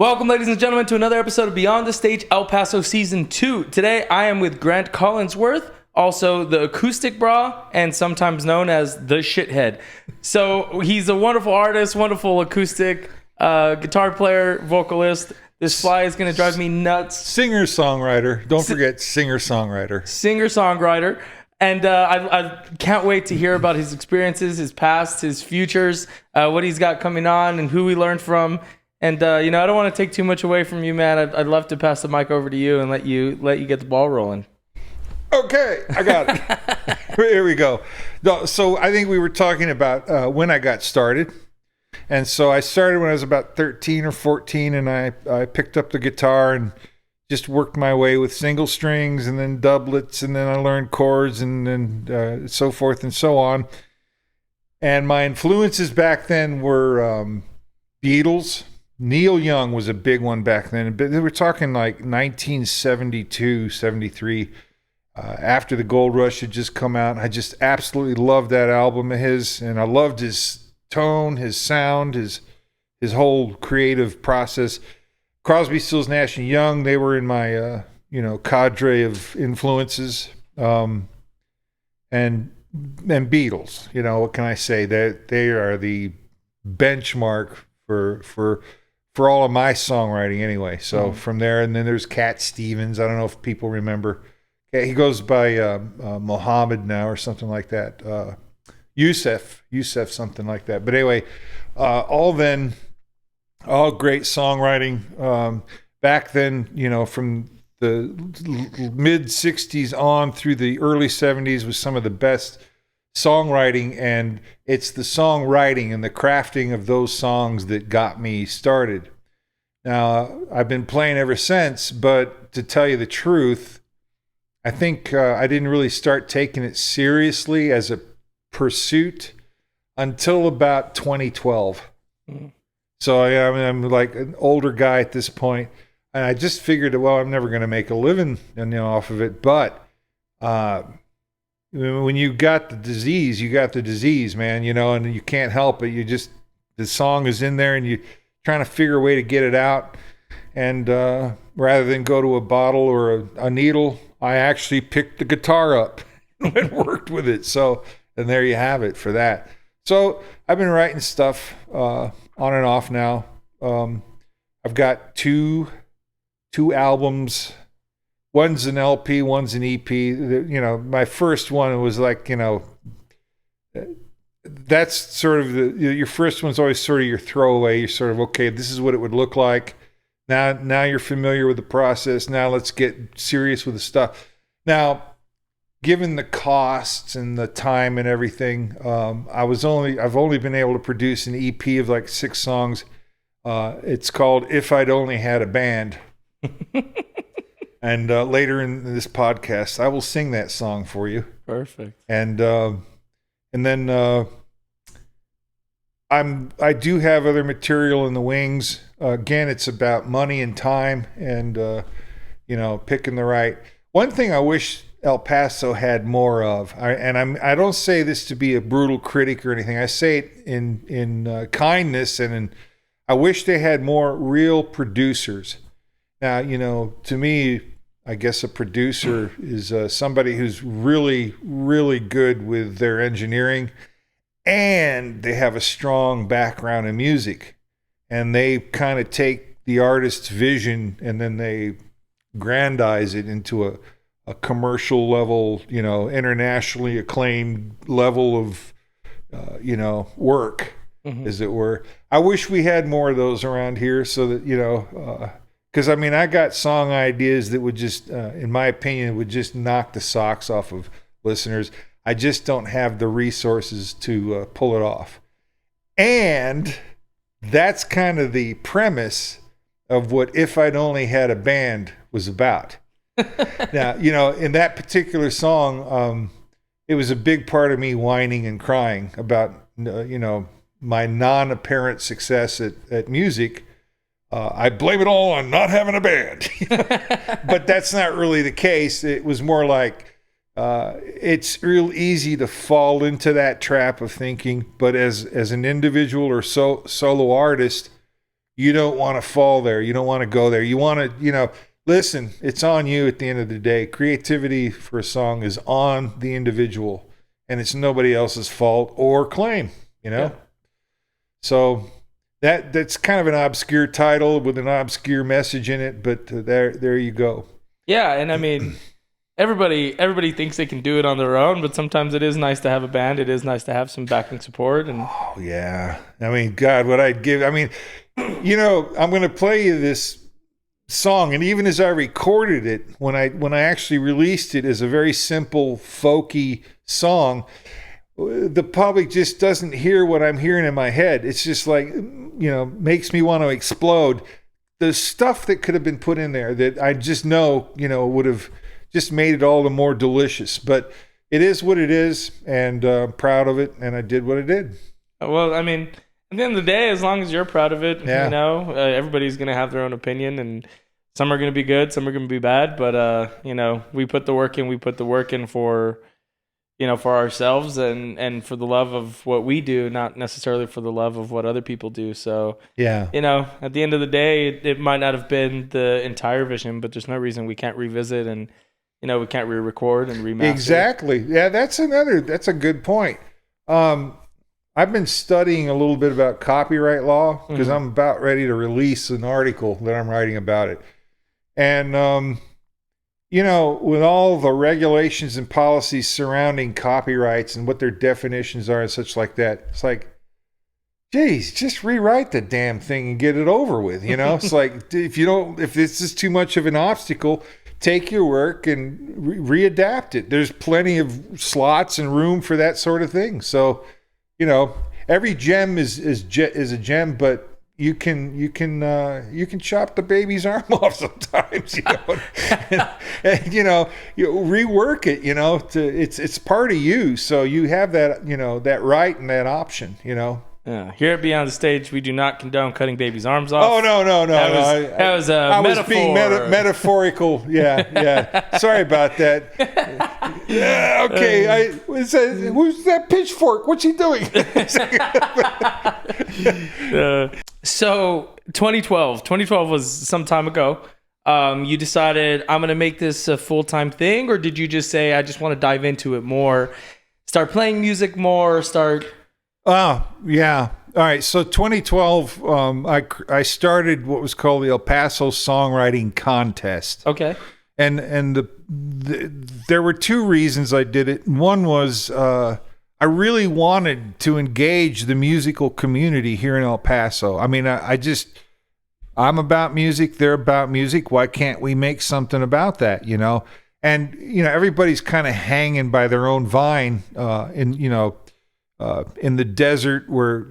Welcome, ladies and gentlemen, to another episode of Beyond the Stage El Paso Season 2. Today, I am with Grant Collinsworth, also the Acoustic Bra, and sometimes known as the Shithead. So he's a wonderful artist, wonderful acoustic guitar player, vocalist. This fly is going to drive me nuts. Singer-songwriter. Don't forget singer-songwriter. Singer-songwriter. And I can't wait to hear about his experiences, his past, his futures, what he's got coming on, and who we learned from. And, I don't want to take too much away from you, man. I'd love to pass the mic over to you and let you get the ball rolling. Okay, I got it. Here we go. So I think we were talking about when I got started. And so I started when I was about 13 or 14, and I picked up the guitar and just worked my way with single strings and then doublets, and then I learned chords and then so forth and so on. And my influences back then were Beatles. Neil Young was a big one back then. But they were talking like 1972, 73, after the Gold Rush had just come out. I just absolutely loved that album of his, and I loved his tone, his sound, his whole creative process. Crosby, Stills, Nash and Young, they were in my cadre of influences. And Beatles, what can I say? They are the benchmark for all of my songwriting anyway. So from there, and then there's Cat Stevens. I don't know if people remember. He goes by Mohammed now or something like that. Yusef, something like that. But anyway, all great songwriting. Back then, from the mid 60s on through the early 70s was some of the best songwriting, and it's the songwriting and the crafting of those songs that got me started. Now, I've been playing ever since, but to tell you the truth, I think I didn't really start taking it seriously as a pursuit until about 2012. So I'm like an older guy at this point, and I just figured, well, I'm never going to make a living off of it, but when you got the disease, you got the disease, man, and you can't help it. The song is in there and you're trying to figure a way to get it out. And rather than go to a bottle or a needle, I actually picked the guitar up and worked with it. So, and there you have it for that. So I've been writing stuff on and off now. I've got two albums. One's an LP, one's an EP. My first one was like, that's sort of your first one's always sort of your throwaway. You're sort of, okay, this is what it would look like. Now you're familiar with the process. Now let's get serious with the stuff. Now, given the costs and the time and everything, I've only been able to produce an EP of like 6 songs. It's called If I'd Only Had a Band. And later in this podcast, I will sing that song for you. Perfect. And then I do have other material in the wings. Again, it's about money and time, and picking the right. One thing I wish El Paso had more of, I don't say this to be a brutal critic or anything. I say it in kindness, and I wish they had more real producers. Now, to me, I guess a producer is somebody who's really, really good with their engineering, and they have a strong background in music, and they kind of take the artist's vision and then they grandize it into a commercial level, internationally acclaimed level of, work, as it were. I wish we had more of those around here so that, because, I got song ideas that would just, in my opinion, would just knock the socks off of listeners. I just don't have the resources to pull it off. And that's kind of the premise of what If I'd Only Had a Band was about. Now, in that particular song, it was a big part of me whining and crying about, my non-apparent success at music. I blame it all on not having a band. But that's not really the case. It was more like it's real easy to fall into that trap of thinking, but as an individual or solo artist, you don't want to fall there. You don't want to go there. You want to, listen, it's on you at the end of the day. Creativity for a song is on the individual, and it's nobody else's fault or claim, Yeah. So that's kind of an obscure title with an obscure message in it, but there you go. Yeah, and I mean, everybody thinks they can do it on their own, but sometimes it is nice to have a band. It is nice to have some backing support. And Oh, yeah. I mean, God, what I'd give. I mean, I'm going to play you this song, and even as I recorded it, when I actually released it as a very simple, folky song, the public just doesn't hear what I'm hearing in my head. It's just like, makes me want to explode. The stuff that could have been put in there that I just know, would have just made it all the more delicious. But it is what it is, and I'm proud of it, and I did what I did. well, I mean, at the end of the day, as long as you're proud of it, Yeah. everybody's going to have their own opinion, and some are going to be good, some are going to be bad. But, we put the work in. We put the work in for ourselves and for the love of what we do, not necessarily for the love of what other people do. So, Yeah. at the end of the day, it might not have been the entire vision, but there's no reason we can't revisit and, we can't re-record and remaster. Exactly. Yeah, that's a good point. I've been studying a little bit about copyright law because I'm about ready to release an article that I'm writing about it. And, with all the regulations and policies surrounding copyrights and what their definitions are and such like that, it's like, geez, just rewrite the damn thing and get it over with. It's like, if this is too much of an obstacle, take your work and readapt it. There's plenty of slots and room for that sort of thing. So, every gem is a gem, but you can chop the baby's arm off sometimes, and you rework it, it's part of you. So you have that, that right and that option, Yeah. Here at Beyond the Stage, we do not condone cutting babies' arms off. Oh, no. That was a I metaphor. was being metaphorical. Yeah. Sorry about that. Yeah, okay. Who's that pitchfork? What's he doing? So 2012 was some time ago. You decided, I'm going to make this a full-time thing, or did you just say, I just want to dive into it more, start playing music more, Oh, yeah. All right. So 2012, I started what was called the El Paso Songwriting Contest. Okay. And there were two reasons I did it. One was I really wanted to engage the musical community here in El Paso. I mean, I'm about music. They're about music. Why can't we make something about that, And, everybody's kind of hanging by their own vine in the desert where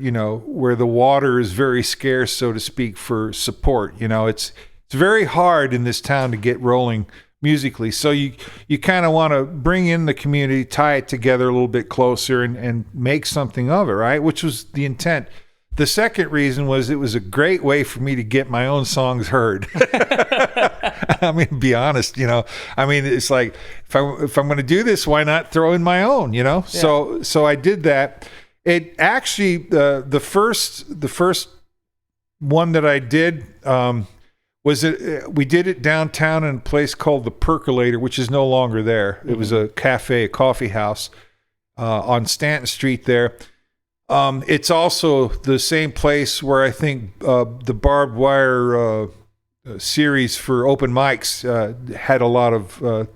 the water is very scarce, so to speak, for support. It's very hard in this town to get rolling musically. So you kind of want to bring in the community, tie it together a little bit closer and make something of it, right? Which was the intent. The second reason was it was a great way for me to get my own songs heard. I mean, to be honest, I mean, it's like if I'm going to do this, why not throw in my own, Yeah. So I did that. It actually the first one that I did was we did it downtown in a place called the Percolator, which is no longer there. It was a cafe, a coffee house on Stanton Street there. It's also the same place where I think the Barbed Wire series for open mics had a lot of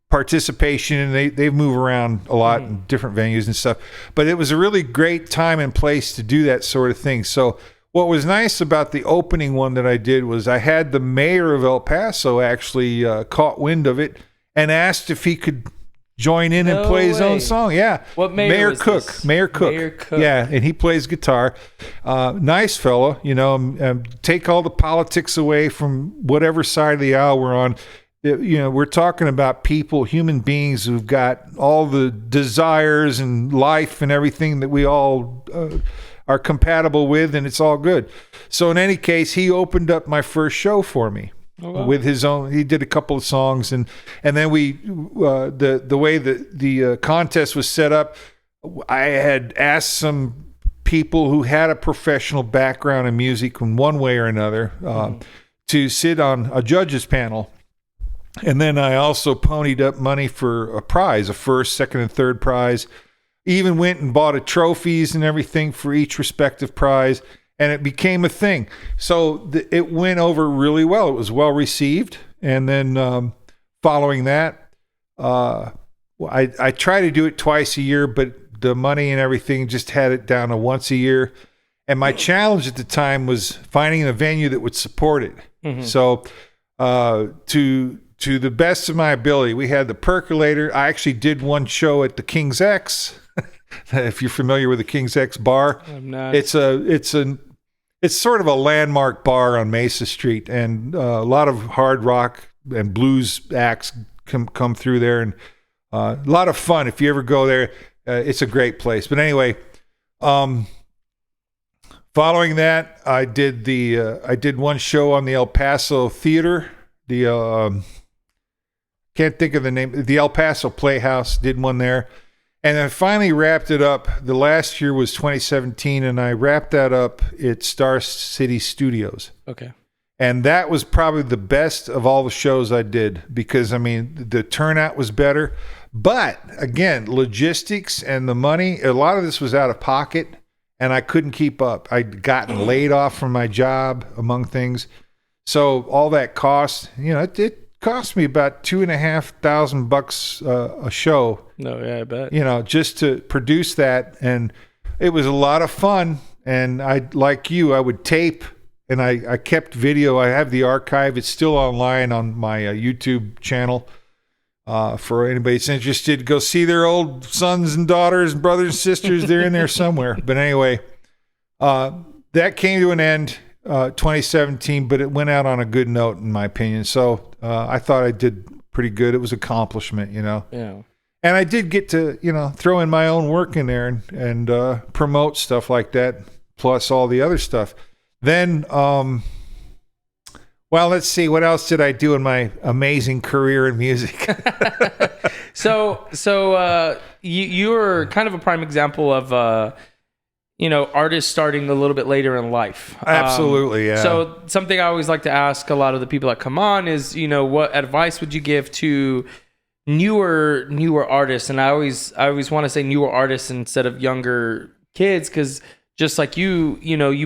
participation, and they move around a lot in different venues and stuff. But it was a really great time and place to do that sort of thing. So what was nice about the opening one that I did was I had the mayor of El Paso actually caught wind of it and asked if he could join in and play his own song. Yeah. What mayor was Cook. this? Mayor Cook. Mayor Cook. Yeah, and he plays guitar. Nice fellow, take all the politics away from whatever side of the aisle we're on. We're talking about people, human beings who've got all the desires and life and everything that we all are compatible with, and it's all good. So in any case, he opened up my first show for me. Oh, wow. With his own, he did a couple of songs, and then we the way that the contest was set up, I had asked some people who had a professional background in music in one way or another to sit on a judges panel. And then I also ponied up money for a prize, a first, second, and third prize. Even went and bought trophies and everything for each respective prize, and it became a thing. So it went over really well. It was well received. And then following that, I try to do it twice a year, but the money and everything just had it down to once a year. And my challenge at the time was finding a venue that would support it. Mm-hmm. So to the best of my ability, we had the Percolator. I actually did one show at the King's X. If you're familiar with the King's X bar, I'm not. It's sort of a landmark bar on Mesa Street, and a lot of hard rock and blues acts come through there, and a lot of fun. If you ever go there, it's a great place. But anyway, following that, I did one show on the El Paso Theater. The can't think of the name. The El Paso Playhouse, did one there. And I finally wrapped it up. The last year was 2017, and I wrapped that up at Star City Studios. Okay. And that was probably the best of all the shows I did because, I mean, the turnout was better. But, again, logistics and the money, a lot of this was out of pocket, and I couldn't keep up. I'd gotten laid off from my job, among things. So all that cost, it cost me about $2,500 a show. No, yeah, I bet. Just to produce that, and it was a lot of fun. And I would tape, and I kept video. I have the archive. It's still online on my YouTube channel. For anybody that's interested, go see their old sons and daughters and brothers and sisters. They're in there somewhere. But anyway, that came to an end 2017, but it went out on a good note, in my opinion. So I thought I did pretty good. It was an accomplishment, Yeah. And I did get to, throw in my own work in there and promote stuff like that, plus all the other stuff. Then, well, let's see. What else did I do in my amazing career in music? So you're kind of a prime example of, artists starting a little bit later in life. Absolutely, yeah. So something I always like to ask a lot of the people that come on is, what advice would you give to newer artists? And I always want to say newer artists instead of younger kids, because just like you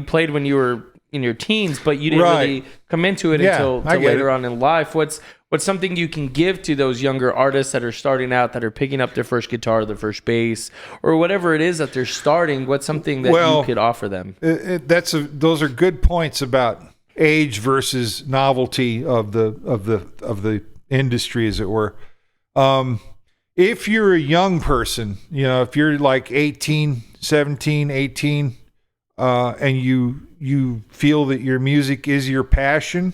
played when you were in your teens, but you didn't really come into it until later on in life. What's something you can give to those younger artists that are starting out, that are picking up their first guitar, their first bass, or whatever it is that they're starting? What's something that you could offer them? Those are good points about age versus novelty of the industry, as it were. If you're a young person, if you're like 17, 18, and you feel that your music is your passion,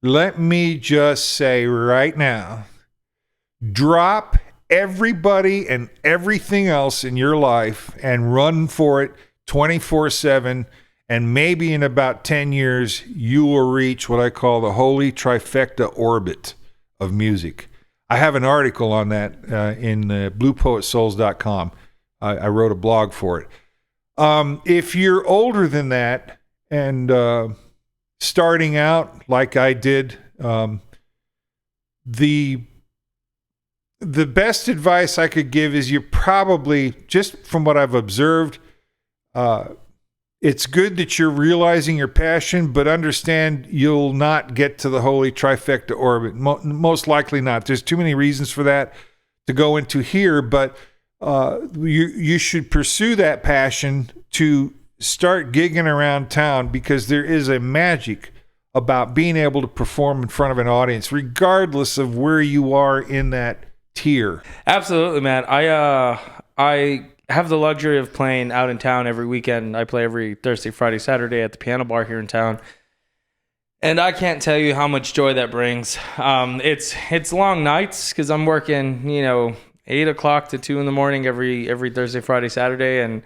let me just say right now, drop everybody and everything else in your life and run for it 24/7. And maybe in about 10 years, you will reach what I call the holy trifecta orbit of music. I have an article on that in bluepoetsouls.com. I wrote a blog for it. If you're older than that and starting out like I did, the best advice I could give is you probably, just from what I've observed, it's good that you're realizing your passion, but understand you'll not get to the holy trifecta orbit. Most likely not. There's too many reasons for that to go into here, but you should pursue that passion to start gigging around town, because there is a magic about being able to perform in front of an audience, regardless of where you are in that tier. Absolutely, man. I have the luxury of playing out in town every weekend. I play every Thursday, Friday, Saturday at the piano bar here in town. And I can't tell you how much joy that brings. It's long nights because I'm working, 8 o'clock to 2 in the morning every Thursday, Friday, Saturday. And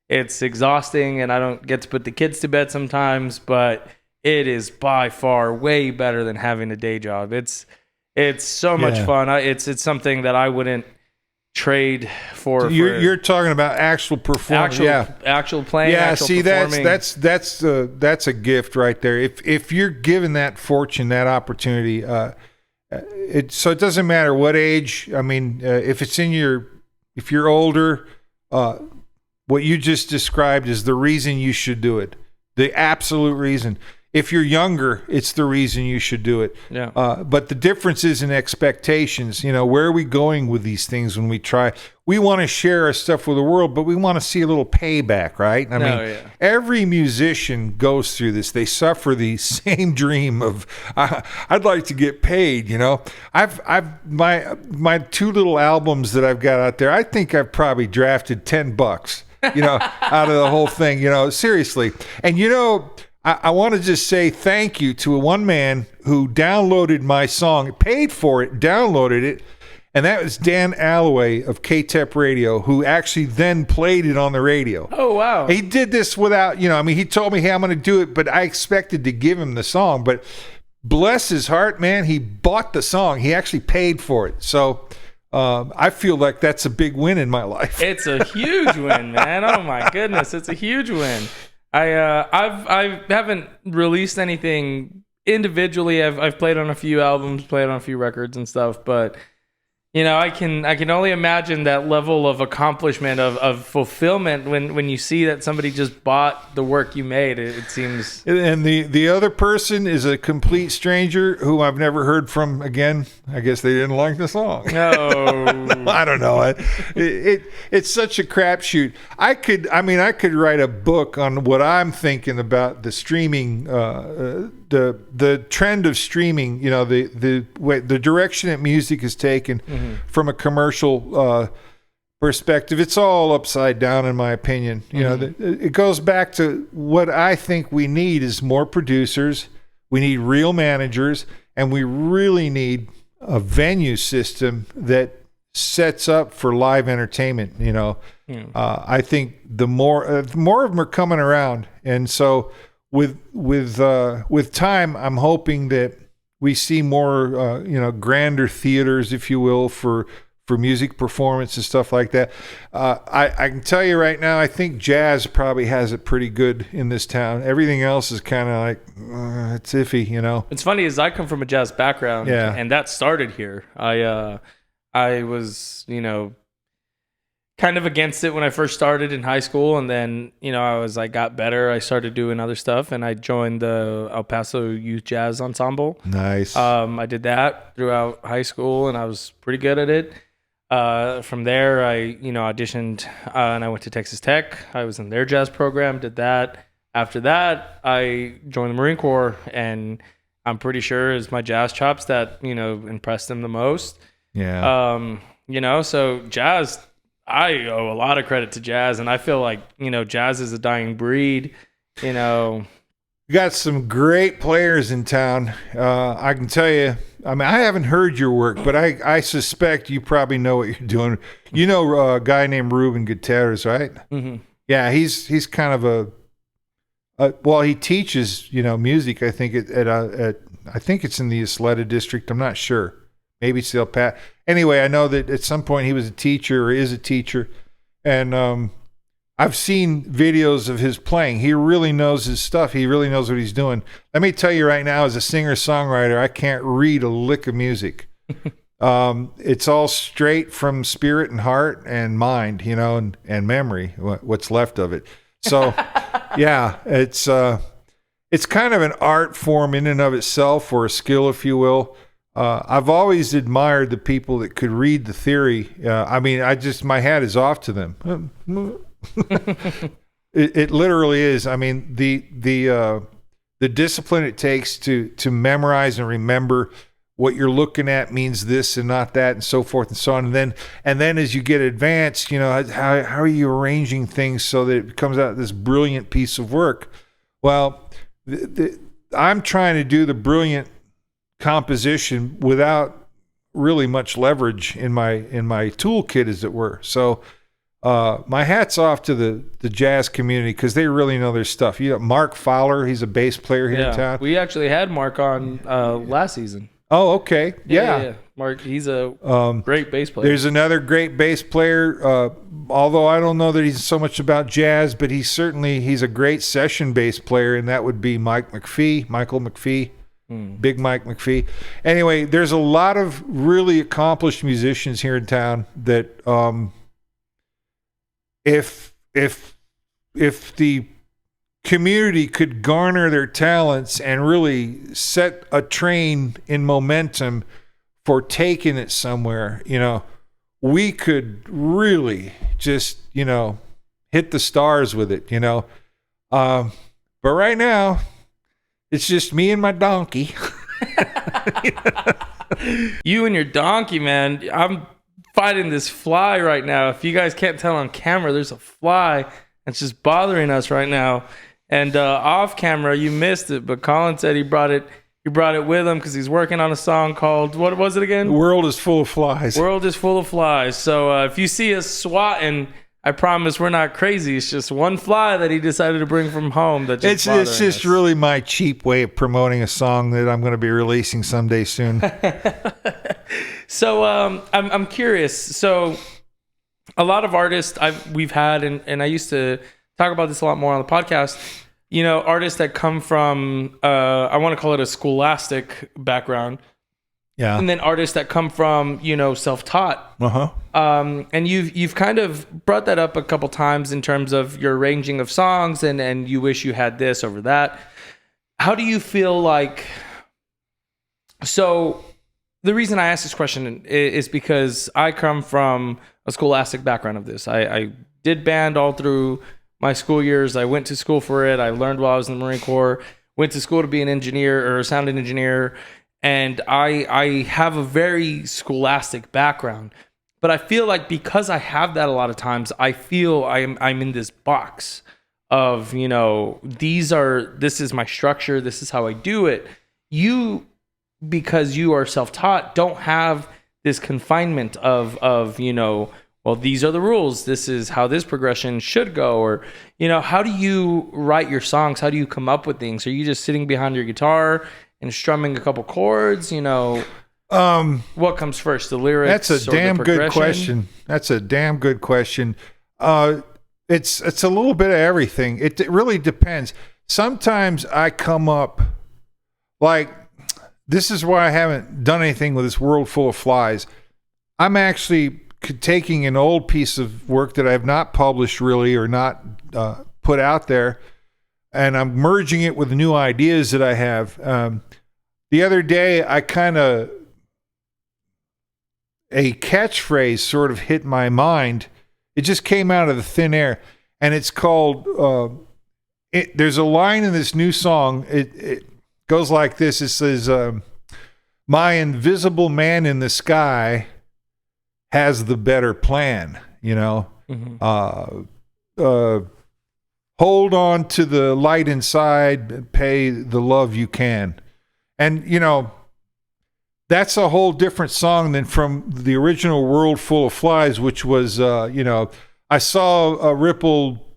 it's exhausting, and I don't get to put the kids to bed sometimes, but it is by far way better than having a day job. It's so much fun. It's something that I wouldn't trade for. You're talking about actual performance, actual playing. Yeah, actual see, performing. that's a gift right there. If you're given that fortune, that opportunity, it doesn't matter what age. I mean, if you're older, what you just described is the reason you should do it, the absolute reason. If you're younger, it's the reason you should do it. Yeah. But the difference is in expectations. Where are we going with these things when we try? We want to share our stuff with the world, but we want to see a little payback, right? I mean, every musician goes through this. They suffer the same dream of, I'd like to get paid. My 2 little albums that I've got out there, I think I've probably drafted $10, out of the whole thing. Seriously. And I want to just say thank you to one man who downloaded my song, paid for it, downloaded it, and that was Dan Alloway of KTEP Radio, who actually then played it on the radio. Oh, wow. He did this without, he told me, hey, I'm going to do it, but I expected to give him the song. But bless his heart, man, he bought the song. He actually paid for it. So I feel like that's a big win in my life. It's a huge win, man. Oh, my goodness. It's a huge win. I haven't released anything individually. I've played on a few albums, played on a few records and stuff, but I can only imagine that level of accomplishment of fulfillment when you see that somebody just bought the work you made. It seems. And the other person is a complete stranger who I've never heard from again. I guess they didn't like the song. No, I don't know. It's such a crapshoot. I could write a book on what I'm thinking about the streaming, the trend of streaming. The direction that music is taken. From a commercial perspective, it's all upside down in my opinion. It goes back to what I think we need is more producers, we need real managers, and we really need a venue system that sets up for live entertainment. I think the more of them are coming around, and so with time, I'm hoping that we see more, grander theaters, if you will, for music performance and stuff like that. I can tell you right now, I think jazz probably has it pretty good in this town. Everything else is kind of like, it's iffy, It's funny, as I come from a jazz background, and that started here. I was, kind of against it when I first started in high school, and then I got better. I started doing other stuff, and I joined the El Paso Youth Jazz Ensemble. Nice. I did that throughout high school, and I was pretty good at it. From there, I auditioned, and I went to Texas Tech. I was in their jazz program. Did that. After that, I joined the Marine Corps, and I'm pretty sure it's my jazz chops that impressed them the most. Yeah. So jazz. I owe a lot of credit to jazz, and I feel like, jazz is a dying breed, You got some great players in town. I can tell you, I haven't heard your work, but I suspect you probably know what you're doing. A guy named Ruben Gutierrez, right? Mm-hmm. Yeah, he's kind of he teaches, music, I think I think it's in the Isleta district. I'm not sure. Maybe it's El Paso. Anyway, I know that at some point he was a teacher or is a teacher. And I've seen videos of his playing. He really knows his stuff. He really knows what he's doing. Let me tell you right now, as a singer-songwriter, I can't read a lick of music. It's all straight from spirit and heart and mind, and memory, what's left of it. So, yeah, it's kind of an art form in and of itself, or a skill, if you will. I've always admired the people that could read the theory. My hat is off to them. It literally is. The discipline it takes to memorize and remember what you're looking at means this and not that, and so forth and so on. And then as you get advanced, how are you arranging things so that it comes out this brilliant piece of work? Well, I'm trying to do the brilliant composition without really much leverage in my toolkit, as it were. So my hat's off to the jazz community, because they really know their stuff. Mark Fowler, he's a bass player here in town. We actually had Mark on last season. Oh, okay. Yeah. Mark, he's a great bass player. There's another great bass player, although I don't know that he's so much about jazz, but he's a great session bass player, and that would be Michael McPhee. Big Mike McPhee. Anyway, there's a lot of really accomplished musicians here in town that if the community could garner their talents and really set a train in momentum for taking it somewhere, we could really just, hit the stars with it, But right now, it's just me and my donkey. You and your donkey, man. I'm fighting this fly right now. If you guys can't tell on camera, there's a fly that's just bothering us right now. And off camera, you missed it, but Colin said he brought it with him because he's working on a song called, what was it again? The World is Full of Flies. World is Full of Flies. So if you see us swatting, I promise we're not crazy. It's just one fly that he decided to bring from home. It's just us. Really my cheap way of promoting a song that I'm going to be releasing someday soon. So I'm curious. So a lot of artists we've had, and I used to talk about this a lot more on the podcast, artists that come from, I want to call it a scholastic background. Yeah. And then artists that come from, self-taught. Uh-huh. And you've kind of brought that up a couple times in terms of your arranging of songs and you wish you had this over that. How do you feel like, so the reason I asked this question is because I come from a scholastic background of this. I did band all through my school years. I went to school for it. I learned while I was in the Marine Corps, went to school to be an engineer or a sound engineer. And I have a very scholastic background, but I feel like because I have that a lot of times, I feel I'm in this box of, this is my structure. This is how I do it. You, because you are self-taught, don't have this confinement of, well, these are the rules. This is how this progression should go. Or, how do you write your songs? How do you come up with things? Are you just sitting behind your guitar and strumming a couple chords? What comes first, the lyrics? That's a damn good question. It's a little bit of everything. It really depends. Sometimes I come up like, this is why I haven't done anything with this World Full of Flies. I'm actually taking an old piece of work that I have not published really or not put out there, and I'm merging it with new ideas that I have. The other day, a catchphrase sort of hit my mind. It just came out of the thin air, and it's called, there's a line in this new song. It goes like this. It says, my invisible man in the sky has the better plan, Mm-hmm. Hold on to the light inside, pay the love you can. And, that's a whole different song than from the original World Full of Flies, which was, I saw a ripple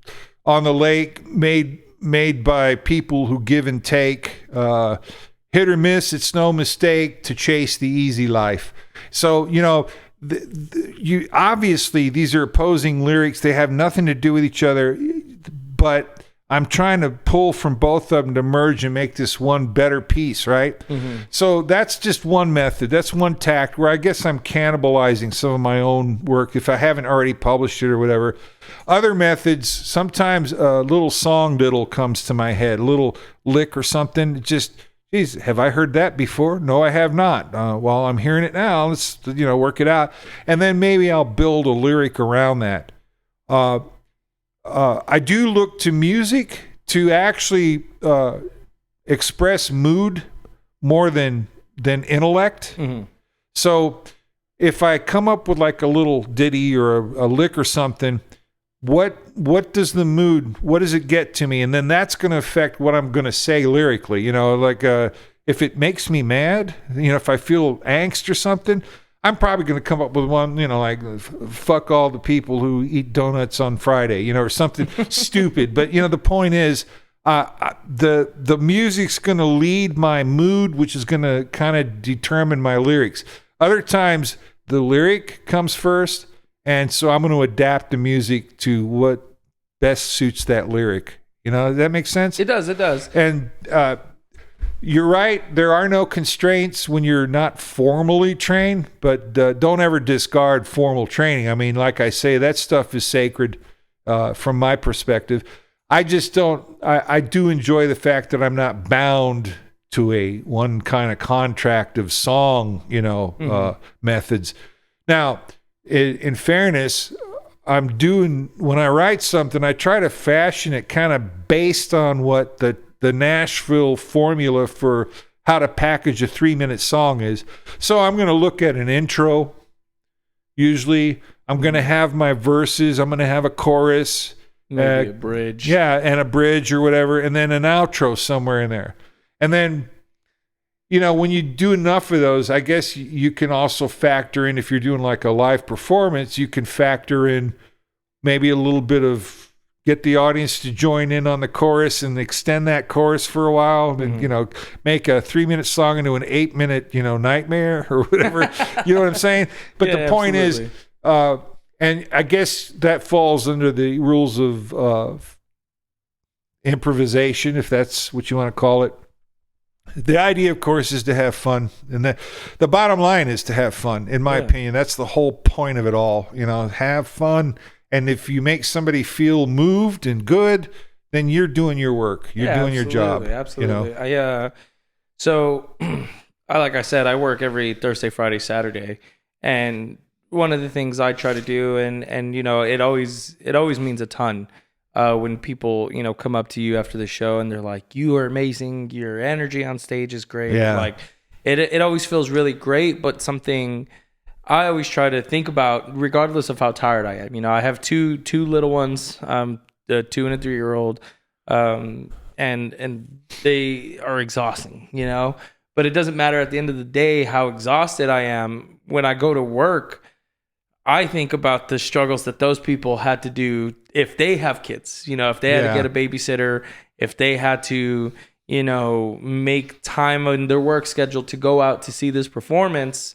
on the lake made by people who give and take. Hit or miss, it's no mistake to chase the easy life. So, you obviously these are opposing lyrics. They have nothing to do with each other, but I'm trying to pull from both of them to merge and make this one better piece, right? Mm-hmm. So that's just one method. That's one tact where I guess I'm cannibalizing some of my own work if I haven't already published it or whatever. Other methods, sometimes a little song diddle comes to my head, a little lick or something. Just, geez, have I heard that before? No, I have not. Well, I'm hearing it now. Let's, work it out. And then maybe I'll build a lyric around that. I do look to music to actually express mood more than intellect. Mm-hmm. So if I come up with like a little ditty or a lick or something, what does the mood, what does it get to me? And then that's going to affect what I'm going to say lyrically. If it makes me mad, if I feel angst or something, I'm probably going to come up with one, like fuck all the people who eat donuts on Friday, or something stupid. But, the point is, the music's going to lead my mood, which is going to kind of determine my lyrics. Other times the lyric comes first, and so I'm going to adapt the music to what best suits that lyric. Does that make sense? It does. And you're right. There are no constraints when you're not formally trained, but don't ever discard formal training. I mean, like I say, that stuff is sacred from my perspective. I just don't. I do enjoy the fact that I'm not bound to a one kind of contract of song, methods. Now, in fairness, when I write something, I try to fashion it kind of based on what the Nashville formula for how to package a 3-minute song is. So I'm going to look at an intro. Usually I'm going to have my verses. I'm going to have a chorus. Maybe a bridge. Yeah, and a bridge or whatever, and then an outro somewhere in there. And then, when you do enough of those, I guess you can also factor in, if you're doing like a live performance, you can factor in maybe a little bit of get the audience to join in on the chorus and extend that chorus for a while, and make a 3-minute song into an 8-minute, nightmare or whatever. You know what I'm saying? But the point is, and I guess that falls under the rules of improvisation, if that's what you want to call it. The idea, of course, is to have fun. And the bottom line is to have fun, in my opinion. That's the whole point of it all. Have fun. And if you make somebody feel moved and good, then you're doing your work. You're doing your job. Absolutely. So, like I said, I work every Thursday, Friday, Saturday. And one of the things I try to do, and it always means a ton when people come up to you after the show and they're like, "You are amazing. Your energy on stage is great." Yeah. Like it always feels really great. But something I always try to think about, regardless of how tired I am. I have two little ones, the 2 and a 3-year-old, and they are exhausting. But it doesn't matter at the end of the day how exhausted I am. When I go to work, I think about the struggles that those people had to do if they have kids, if they had to get a babysitter, if they had to, make time in their work schedule to go out to see this performance.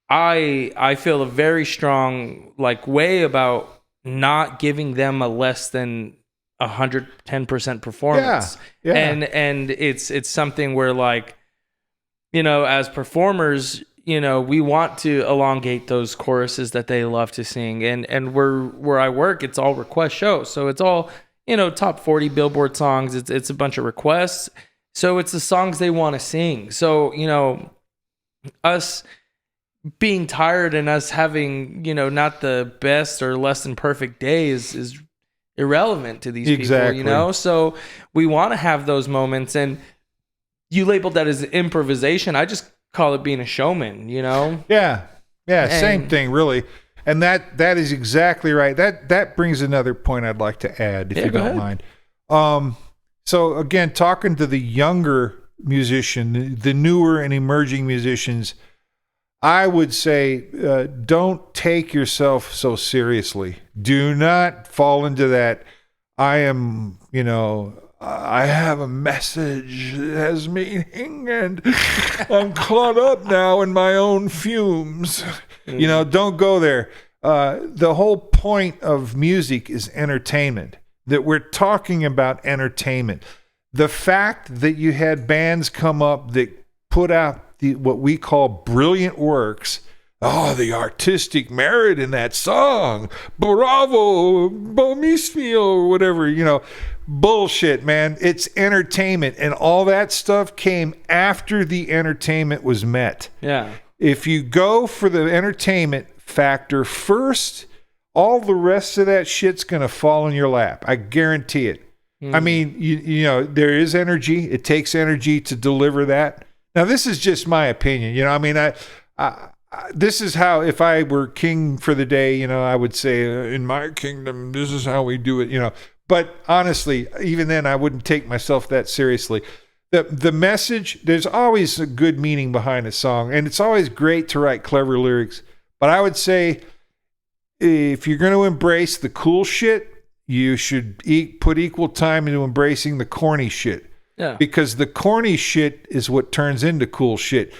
I feel a very strong way about not giving them a less than 110% performance. Yeah. And it's something where as performers, we want to elongate those choruses that they love to sing. And where I work, it's all request shows. So it's all, top 40 Billboard songs. It's a bunch of requests. So it's the songs they want to sing. So, us being tired and us having, not the best or less than perfect day is irrelevant to these people, So we want to have those moments. And you labeled that as improvisation. I just call it being a showman, Yeah, same thing, really. And that is exactly right. That brings another point I'd like to add, if you don't mind. So again, talking to the younger musician, the newer and emerging musicians, I would say don't take yourself so seriously. Do not fall into that. I am, I have a message that has meaning, and I'm caught up now in my own fumes. Don't go there. The whole point of music is entertainment, that we're talking about entertainment. The fact that you had bands come up that put out what we call brilliant works. Oh, the artistic merit in that song. Bravo, Bomisfio, or whatever, bullshit, man. It's entertainment, and all that stuff came after the entertainment was met. Yeah. If you go for the entertainment factor first, all the rest of that shit's going to fall in your lap. I guarantee it. I mean, there is energy. It takes energy to deliver that. Now, this is just my opinion. This is how, if I were king for the day, I would say, in my kingdom, this is how we do it, But honestly, even then, I wouldn't take myself that seriously. The message, there's always a good meaning behind a song, and it's always great to write clever lyrics. But I would say, if you're going to embrace the cool shit, you should put equal time into embracing the corny shit. Yeah. Because the corny shit is what turns into cool shit.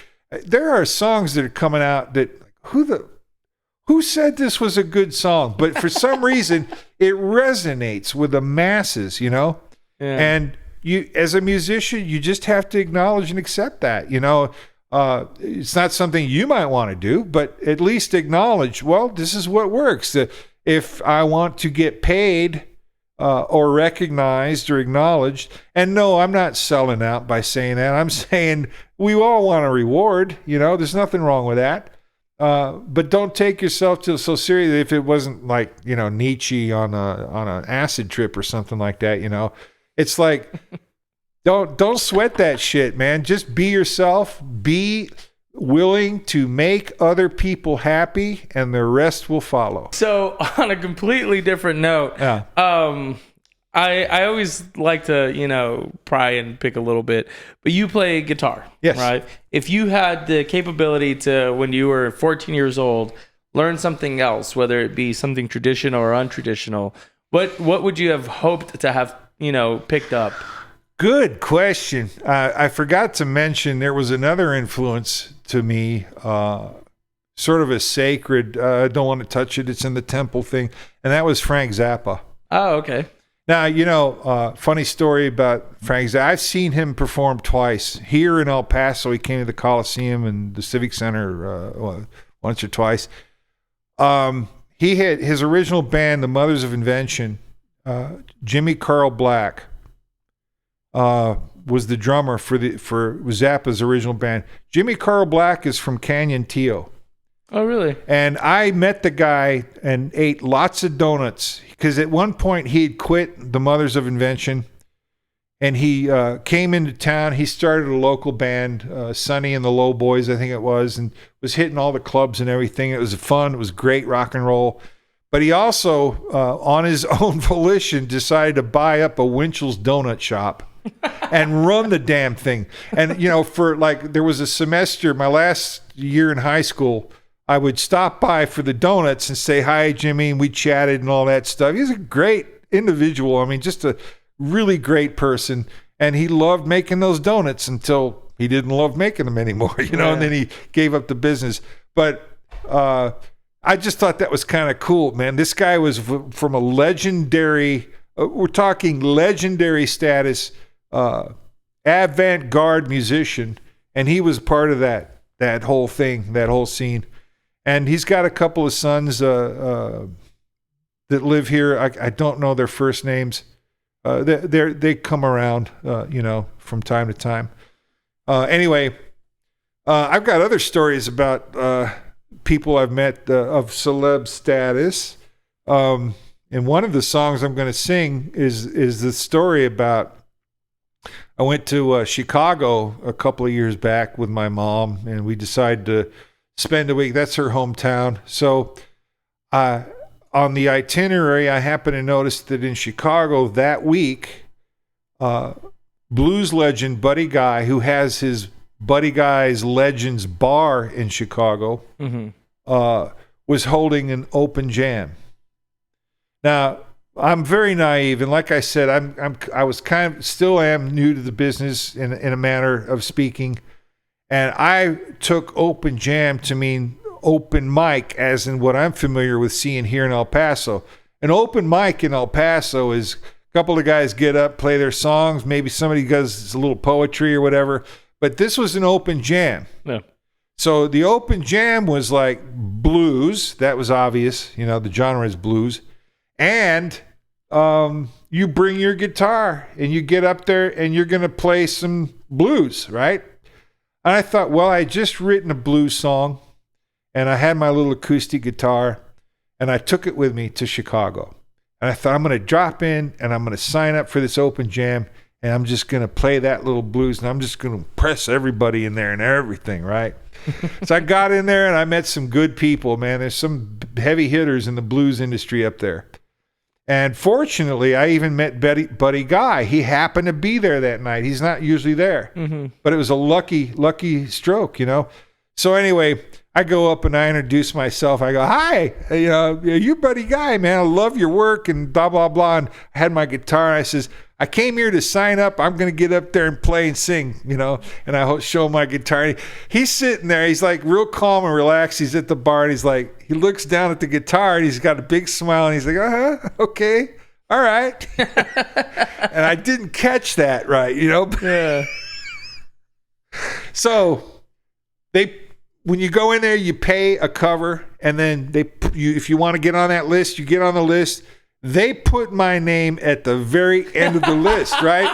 there are songs that are coming out that who said this was a good song? But for some reason, it resonates with the masses, you know? Yeah. And you, as a musician, you just have to acknowledge and accept that, you know? It's not something you might want to do, but at least acknowledge, well, this is what works. If I want to get paid or recognized or acknowledged, and no, I'm not selling out by saying that. I'm saying we all want a reward, you know? There's nothing wrong with that. But don't take yourself so seriously. If it wasn't like, you know, Nietzsche on an acid trip or something like that, you know, it's like, don't sweat that shit, man. Just be yourself. Be willing to make other people happy, and the rest will follow. So on a completely different note, I always like to, you know, pry and pick a little bit, but you play guitar, yes, right? If you had the capability to, when you were 14 years old, learn something else, whether it be something traditional or untraditional, what would you have hoped to have, you know, picked up? Good question. I forgot to mention there was another influence to me, sort of a sacred, I don't want to touch it, it's in the temple thing, and that was Frank Zappa. Oh, okay. Now, you know, funny story about Frank Zappa. I've seen him perform twice. Here in El Paso, he came to the Coliseum and the Civic Center once or twice. He had his original band, the Mothers of Invention. Jimmy Carl Black was the drummer for Zappa's original band. Jimmy Carl Black is from Canyon Tío. Oh, really? And I met the guy and ate lots of donuts because at one point he had quit the Mothers of Invention, and he came into town. He started a local band, Sonny and the Low Boys, I think it was, and was hitting all the clubs and everything. It was fun. It was great rock and roll. But he also, on his own volition, decided to buy up a Winchell's donut shop and run the damn thing. And, you know, for like, there was a semester, my last year in high school, I would stop by for the donuts and say, hi, Jimmy, and we chatted and all that stuff. He's a great individual. I mean, just a really great person. And he loved making those donuts until he didn't love making them anymore, you know, and then he gave up the business. But I just thought that was kind of cool, man. This guy was from a legendary, we're talking legendary status, avant-garde musician, and he was part of that whole thing, that whole scene. And he's got a couple of sons that live here. I don't know their first names. They come around, you know, from time to time. Anyway, I've got other stories about people I've met of celeb status. And one of the songs I'm going to sing is the story about, I went to Chicago a couple of years back with my mom, and we decided to spend a week. That's her hometown. So on the itinerary, I happened to notice that in Chicago that week, blues legend Buddy Guy, who has his Buddy Guy's Legends bar in Chicago, was holding an open jam. Now, I'm very naive, and like I said, I was kind of, still am new to the business in a manner of speaking. And I took open jam to mean open mic, as in what I'm familiar with seeing here in El Paso. An open mic in El Paso is a couple of guys get up, play their songs. Maybe somebody does a little poetry or whatever. But this was an open jam. Yeah. So the open jam was like blues. That was obvious. You know, the genre is blues. And you bring your guitar and you get up there and you're going to play some blues, right? And I thought, well, I had just written a blues song, and I had my little acoustic guitar, and I took it with me to Chicago. And I thought, I'm going to drop in, and I'm going to sign up for this open jam, and I'm just going to play that little blues, and I'm just going to impress everybody in there and everything, right? So I got in there, and I met some good people, man. There's some heavy hitters in the blues industry up there. And fortunately, I even met Buddy Guy. He happened to be there that night. He's not usually there. But it was a lucky stroke, you know. So anyway, I go up and I introduce myself. I go, hi, you know, you Buddy Guy, man. I love your work and blah, blah, blah. And I had my guitar. And I came here to sign up. I'm going to get up there and play and sing, and I show him my guitar. He's sitting there. He's like real calm and relaxed. He's at the bar and he's like, he looks down at the guitar and he's got a big smile and he's like, okay, all right. And I didn't catch that right, Yeah. So when you go in there, you pay a cover, and then if you want to get on that list, you get on the list. They put my name at the very end of the list, right?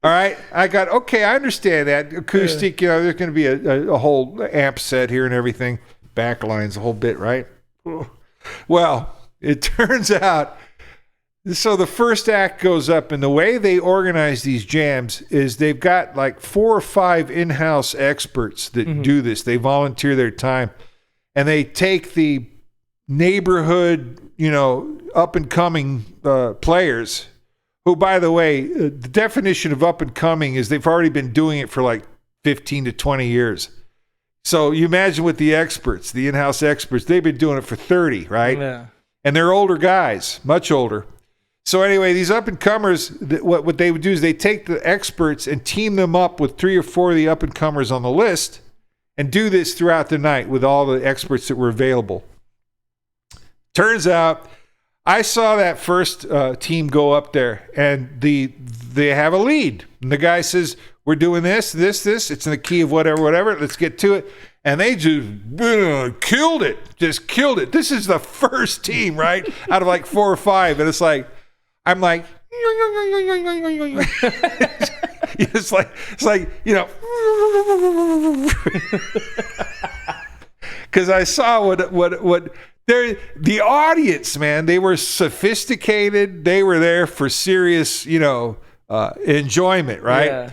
All right. I understand that. Acoustic, there's going to be a whole amp set here and everything. Backlines, the whole bit, right? Well, it turns out, so the first act goes up, and the way they organize these jams is they've got like 4 or 5 in-house experts that do this. They volunteer their time, and they take the neighborhood, up-and-coming players, who, by the way, the definition of up-and-coming is they've already been doing it for like 15 to 20 years. So you imagine with the experts, the in-house experts, they've been doing it for 30, right? Yeah. And they're older guys, much older. So anyway, these up-and-comers, what they would do is they take the experts and team them up with 3 or 4 of the up-and-comers on the list and do this throughout the night with all the experts that were available. Turns out, I saw that first team go up there, and they have a lead. And the guy says, we're doing this. It's in the key of whatever. Let's get to it. And they just killed it. Just killed it. This is the first team, right? Out of like 4 or 5. And it's like, I'm like, it's like, because I saw what the audience, man, they were sophisticated. They were there for serious, enjoyment, right? Yeah.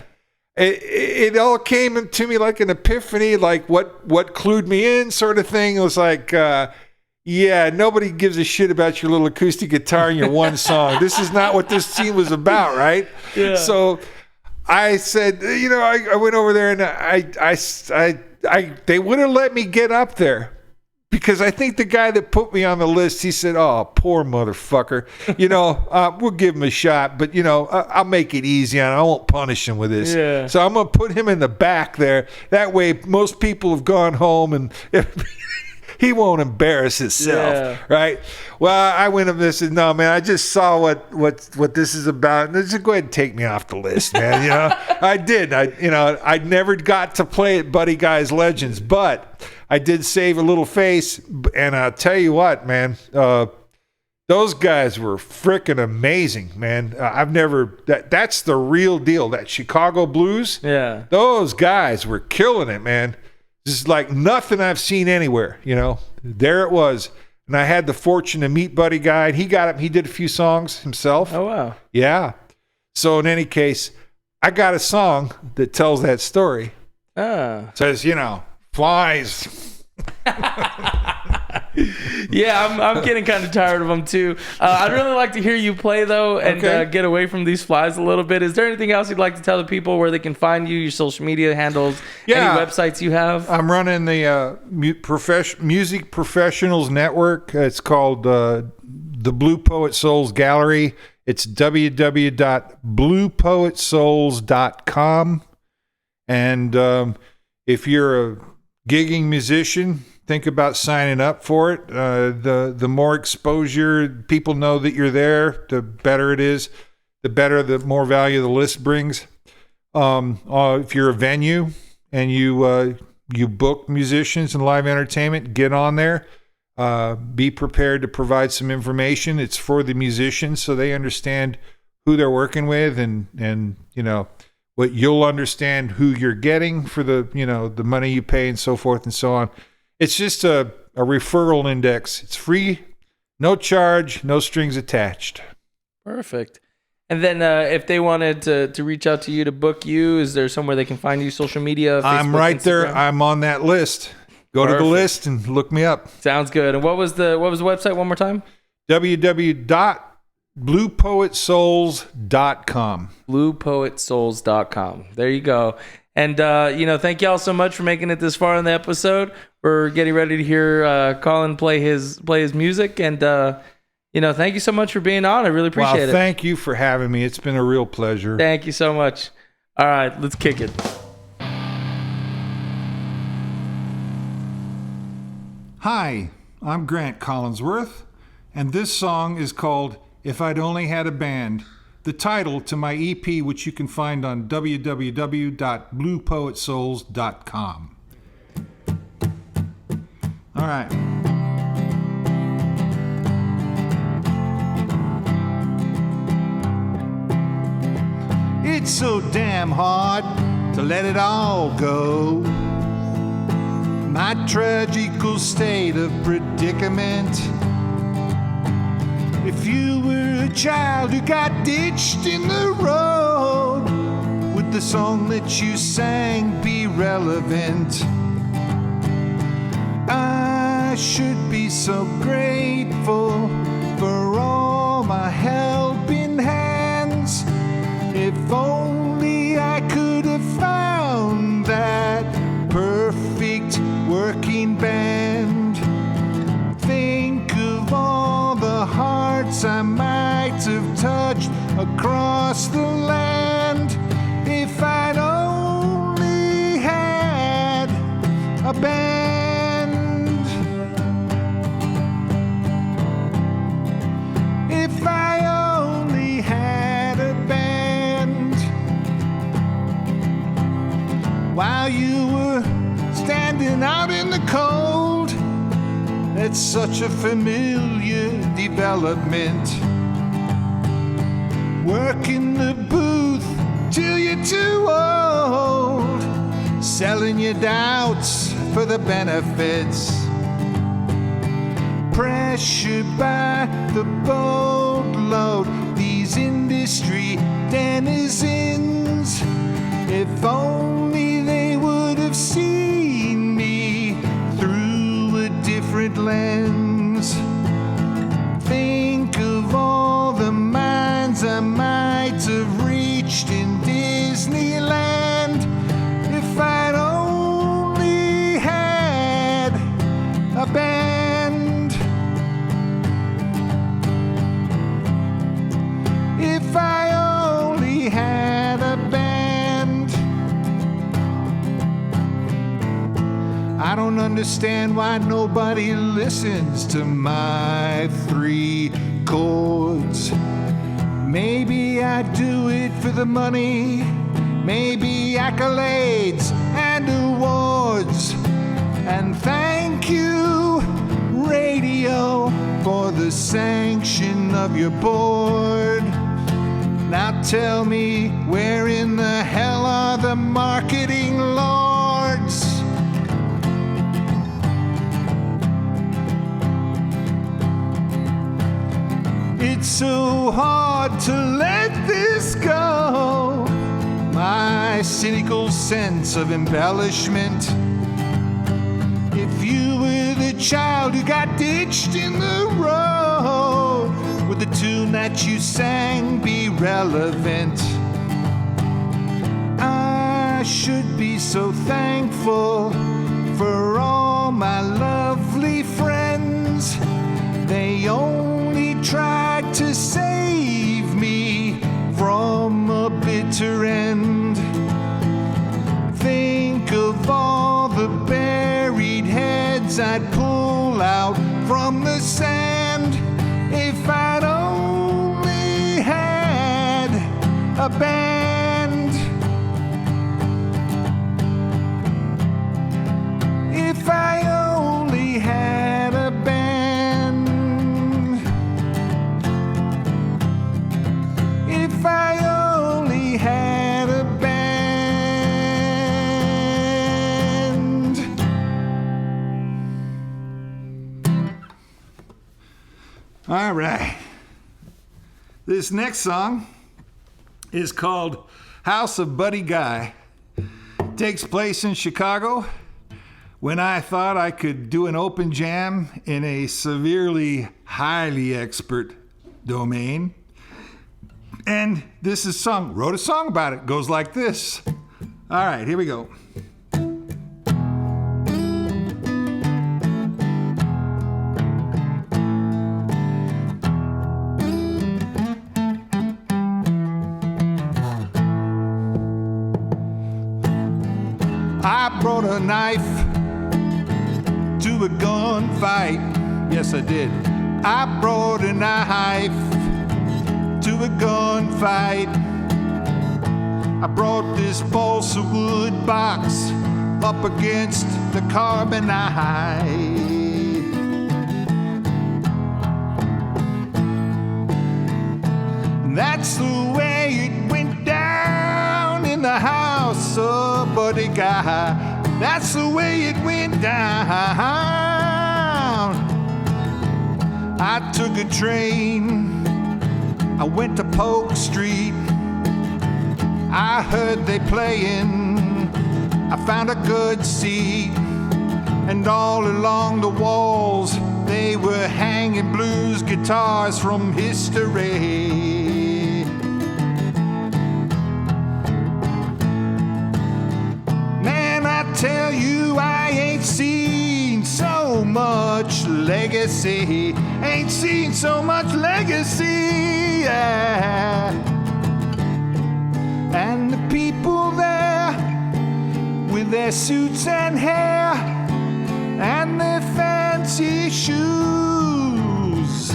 It all came to me like an epiphany, like what clued me in, sort of thing. It was like, nobody gives a shit about your little acoustic guitar and your one song. This is not what this scene was about, right? Yeah. So I said, I went over there and they wouldn't let me get up there. Because I think the guy that put me on the list, he said, oh, poor motherfucker. We'll give him a shot, but, I'll make it easy and I won't punish him with this. Yeah. So I'm going to put him in the back there. That way, most people have gone home and he won't embarrass himself, right? Well, I went up and said, no, man, I just saw what this is about. And just go ahead and take me off the list, man. I did. I never got to play at Buddy Guy's Legends, but I did save a little face, and I'll tell you what, man, those guys were freaking amazing, man. That's the real deal, that Chicago blues. Yeah. Those guys were killing it, man. This is like nothing I've seen anywhere, There it was. And I had the fortune to meet Buddy Guy, and he got up, he did a few songs himself. Oh, wow. Yeah. So in any case, I got a song that tells that story. Says, flies. Yeah, I'm getting kind of tired of them too. I'd really like to hear you play though, and get away from these flies a little bit. Is there anything else you'd like to tell the people where they can find you, your social media handles, any websites you have? I'm running the Music Professionals Network. It's called the Blue Poet Souls Gallery. It's www.bluepoetsouls.com. And if you're a gigging musician, think about signing up for it. The more exposure people know that you're there, the better it is. The more value the list brings. If you're a venue and you book musicians and live entertainment, get on there. Be prepared to provide some information. It's for the musicians so they understand who they're working with, and what you'll understand who you're getting for the money you pay and so forth and so on. It's just a referral index. It's free, no charge, no strings attached. Perfect. And then if they wanted to reach out to you to book you, is there somewhere they can find you? Social media? Facebook, I'm right Instagram? there. I'm on that list. Go to the list and look me up. Sounds good. And what was the website one more time? www.bluepoetsouls.com. Bluepoetsouls.com. There you go. And thank y'all so much for making it this far in the episode. We're getting ready to hear Colin play his music, and Thank you so much for being on. I really appreciate it. Thank you for having me. It's been a real pleasure. Thank you so much. All right, let's kick it. Hi, I'm Grant Collinsworth, and this song is called If I'd Only Had a Band, the title to my EP, which you can find on www.bluepoetsouls.com. All right. It's so damn hard to let it all go. My tragical state of predicament. If you were a child who got ditched in the road, would the song that you sang be relevant? I should be so grateful for all my helping hands. If only I could have found that perfect working band. Think of all the hearts I might have touched across the land. If I'd only had a band. If I only had a band. While you were standing out in the cold, that's such a familiar development. Working the booth till you're too old, selling your doubts for the benefits. Pressured by the boatload, these industry denizens. If only they would have seen me through a different lens. Think of all the minds I might have reached in Disneyland. If I'd only had a band. If I only had a band. I don't understand why nobody listens to my 3 chords. Maybe I do it for the money, maybe accolades and awards. And thank you, radio, for the sanction of your board. Now tell me, where in the hell are the marketing lords? It's so hard to let this go. My cynical sense of embellishment. If you were the child who got ditched in the road, would the tune that you sang be relevant? I should be so thankful for all my lovely friends. They only tried to save me from a bitter end. Think of all the buried heads I'd pull out from the sand. If I'd only had a band. If I only had a band. If I only had a band. All right. This next song is called House of Buddy Guy. Takes place in Chicago when I thought I could do an open jam in a severely highly expert domain. And this is wrote a song about it. Goes like this. All right, here we go. brought a knife to a gunfight. Yes, I did. I brought a knife to a gunfight. I brought this balsa wood box up against the carbonite. That's the way it went down in the house of Buddy Guy. That's the way it went down. I took a train, I went to Polk Street. I heard they playing, I found a good seat. And all along the walls, they were hanging blues guitars from history. Man, I tell you, I ain't seen so much legacy. Ain't seen so much legacy, yeah. And the people there with their suits and hair and their fancy shoes.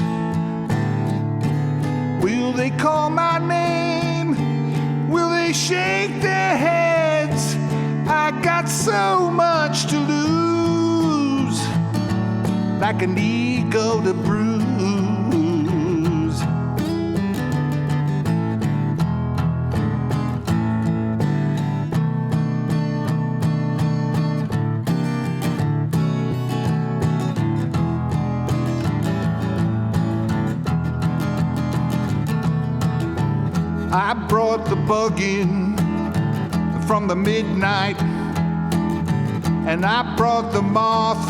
Will they call my name? Will they shake their heads? I got so much to lose, like an ego to bruise. I brought the bug in from the midnight, and I brought the moth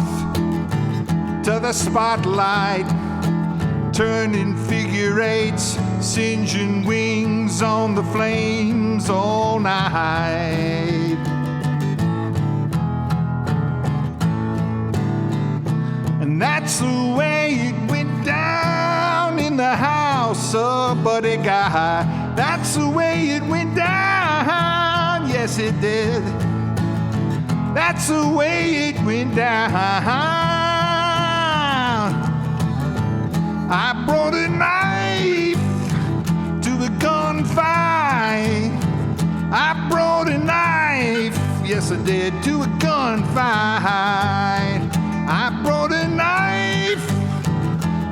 to the spotlight, turning figure eights, singeing wings on the flames all night. And that's the way it went down in the house of Buddy Guy. That's the way it went down, yes it did. That's the way it went down. I brought a knife to the gunfight. I brought a knife, yes I did, to a gunfight. I brought a knife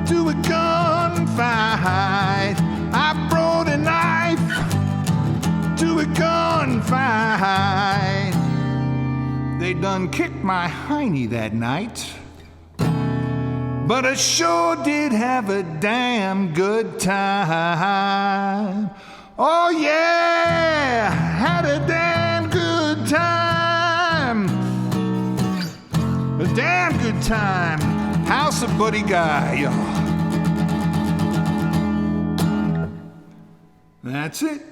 to a gunfight. I brought a knife to a gunfight. They done kicked my hiney that night, but I sure did have a damn good time. Oh yeah, had a damn good time. A damn good time. House of Buddy Guy, y'all. That's it.